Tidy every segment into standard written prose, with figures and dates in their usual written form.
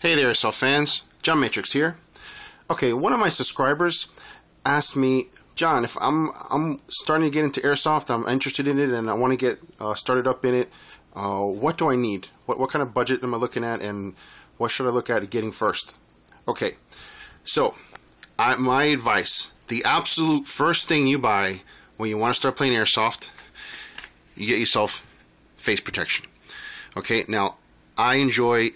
Hey there, AIRSOFT fans. John Matrix here. Okay, one of my subscribers asked me, John, if I'm starting to get into airsoft, I'm interested in it, and I want to get started up in it. What do I need? What kind of budget am I looking at, and what should I look at getting first? Okay, so my advice: the absolute first thing you buy when you want to start playing airsoft, you get yourself face protection. Okay, now I enjoy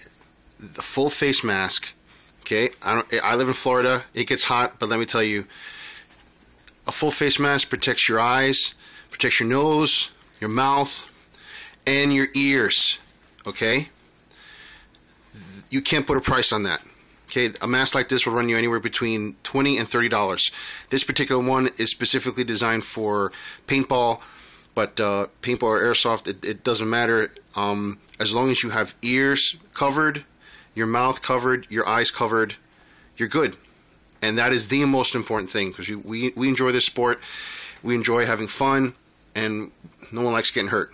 the full face mask. Okay, I live in Florida. It gets hot, but let me tell you, a full face mask protects your eyes, protects your nose, your mouth, and your ears. Okay, you can't put a price on that. Okay, a mask like this will run you anywhere between $20 and $30. This particular one is specifically designed for paintball, but paintball or airsoft, it doesn't matter. As long as you have ears covered, your mouth covered, your eyes covered, you're good. And that is the most important thing, because we enjoy this sport, we enjoy having fun, and no one likes getting hurt.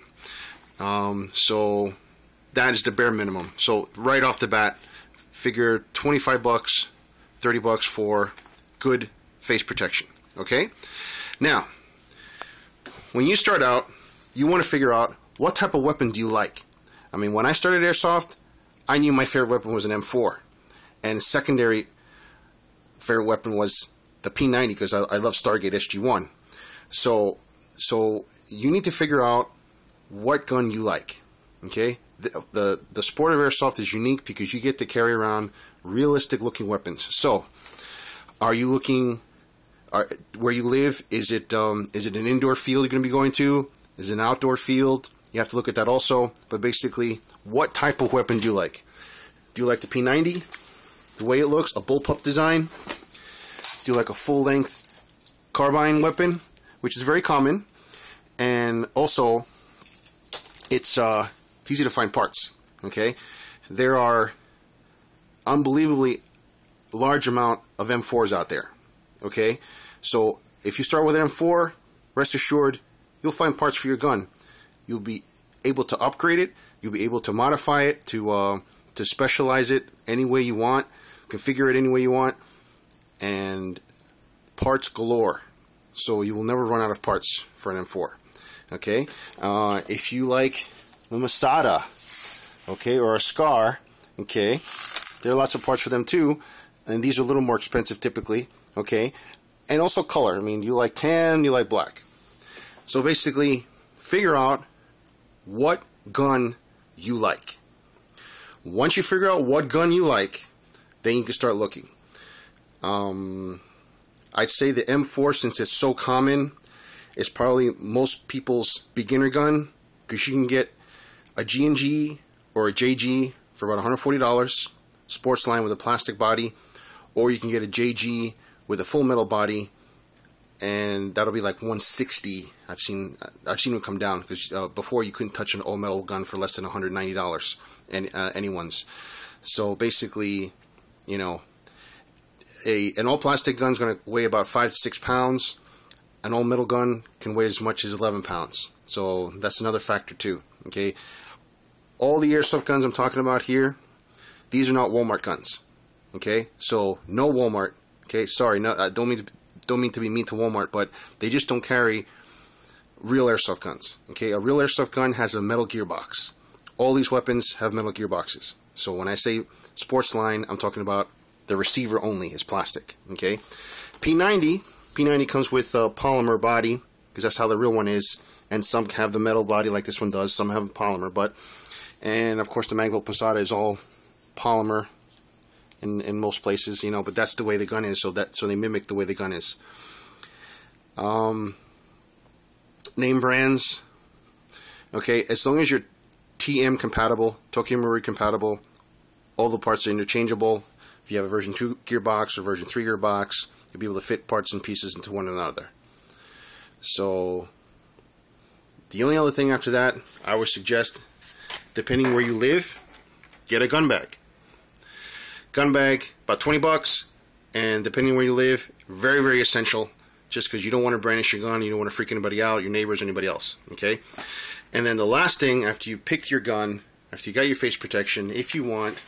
So that is the bare minimum. So right off the bat, figure $25, $30 for good face protection. Okay? Now, when you start out, you want to figure out what type of weapon do you like. I mean, when I started airsoft, I knew my favorite weapon was an M4, and secondary favorite weapon was the P90, because I love Stargate SG-1. So you need to figure out what gun you like. Okay, the sport of airsoft is unique because you get to carry around realistic looking weapons. So, are you looking? Where you live, is it an indoor field you're going to be going to? Is it an outdoor field? You have to look at that also. But basically, what type of weapon do you like? Do you like the P90, the way it looks, a bullpup design? Do you like a full-length carbine weapon, which is very common? And also, it's easy to find parts. Okay, there are unbelievably large amount of M4s out there. Okay, so if you start with an M4, rest assured you'll find parts for your gun. You'll be able to upgrade it. You'll be able to modify it to specialize it any way you want, configure it any way you want, and parts galore. So you will never run out of parts for an M4. Okay, if you like a Masada, okay, or a Scar, okay, there are lots of parts for them too, and these are a little more expensive typically. Okay, and also color. I mean, you like tan, you like black. So basically, figure out what gun you like. Once you figure out what gun you like, then you can start looking. I'd say the M4, since it's so common, is probably most people's beginner gun, because you can get a G&G or a JG for about $140, sports line with a plastic body, or you can get a JG with a full metal body, and that'll be like $160. I've seen them come down, because before you couldn't touch an all metal gun for less than $190, and anyone's. So basically, you know, an all plastic gun is going to weigh about 5 to 6 pounds. An all metal gun can weigh as much as 11 pounds. So that's another factor too. Okay, all the airsoft guns I'm talking about here, these are not Walmart guns. Okay, so no Walmart. Okay, sorry, no, I don't mean to be mean to Walmart, but they just don't carry real airsoft guns. Okay, a real airsoft gun has a metal gearbox. All these weapons have metal gearboxes. So when I say sports line, I'm talking about the receiver only is plastic. Okay, P90 comes with a polymer body, because that's how the real one is, and some have the metal body like this one does. Some have polymer, and of course the Magpul Posada is all polymer in most places, you know. But that's the way the gun is, so they mimic the way the gun is. Name brands. Okay, as long as you're TM compatible, Tokyo Marui compatible, all the parts are interchangeable. If you have a version 2 gearbox or version 3 gearbox, you'll be able to fit parts and pieces into one another. So the only other thing after that, I would suggest, depending where you live, get a gun bag. Gun bag, about $20, and depending where you live, very, very essential, just because you don't want to brandish your gun, you don't want to freak anybody out, your neighbors, anybody else. Okay? And then the last thing, after you pick your gun, after you got your face protection, if you want,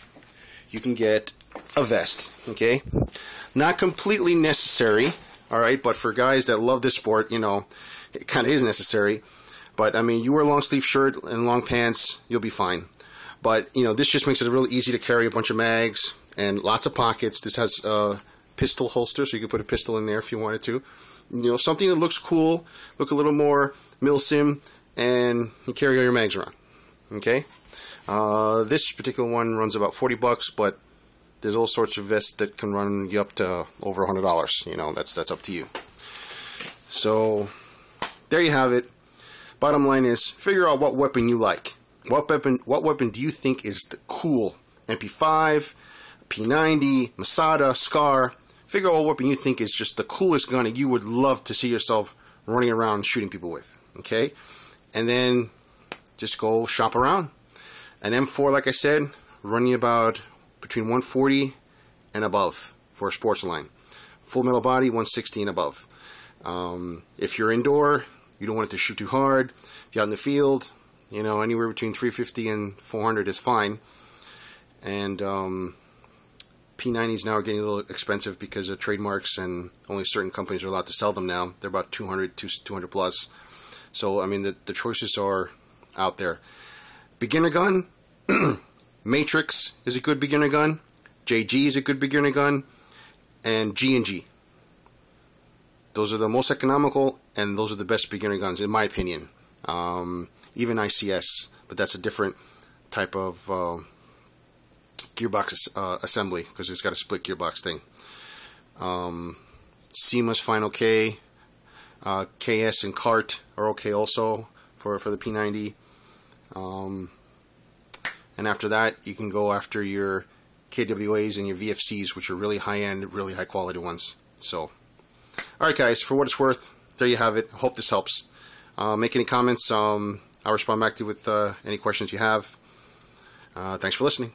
you can get a vest. Okay, not completely necessary, all right, but for guys that love this sport, you know, it kind of is necessary. But I mean, you wear a long sleeve shirt and long pants, you'll be fine. But you know, this just makes it really easy to carry a bunch of mags and lots of pockets. This has a pistol holster, so you can put a pistol in there if you wanted to. You know, something that looks cool, look a little more milsim, and you carry all your mags around. Okay, this particular one runs about $40, but there's all sorts of vests that can run you up to over $100. You know, that's up to you. So there you have it. Bottom line is, figure out what weapon you like. What weapon do you think is the cool? MP5, P90, Masada, Scar. Figure out what weapon you think is just the coolest gun that you would love to see yourself running around shooting people with. Okay? And then just go shop around. An M4, like I said, run you about between 140 and above for a sports line. Full metal body, 160 and above. If you're indoor, you don't want it to shoot too hard. If you're out in the field, you know, anywhere between 350 and 400 is fine. And P90s now are getting a little expensive because of trademarks, and only certain companies are allowed to sell them now. They're about 200 plus. So, I mean, the choices are out there. Beginner gun, Matrix is a good beginner gun. JG is a good beginner gun. And G&G. Those are the most economical, and those are the best beginner guns, in my opinion. Even ICS, but that's a different type of gearbox assembly, because it's got a split gearbox thing. SEMA's fine, okay. KS and CART are okay also for the P90. And after that, you can go after your KWAs and your VFCs, which are really high-end, really high-quality ones. So, alright guys, for what it's worth, there you have it. I hope this helps. Make any comments. I'll respond back to you with any questions you have. Thanks for listening.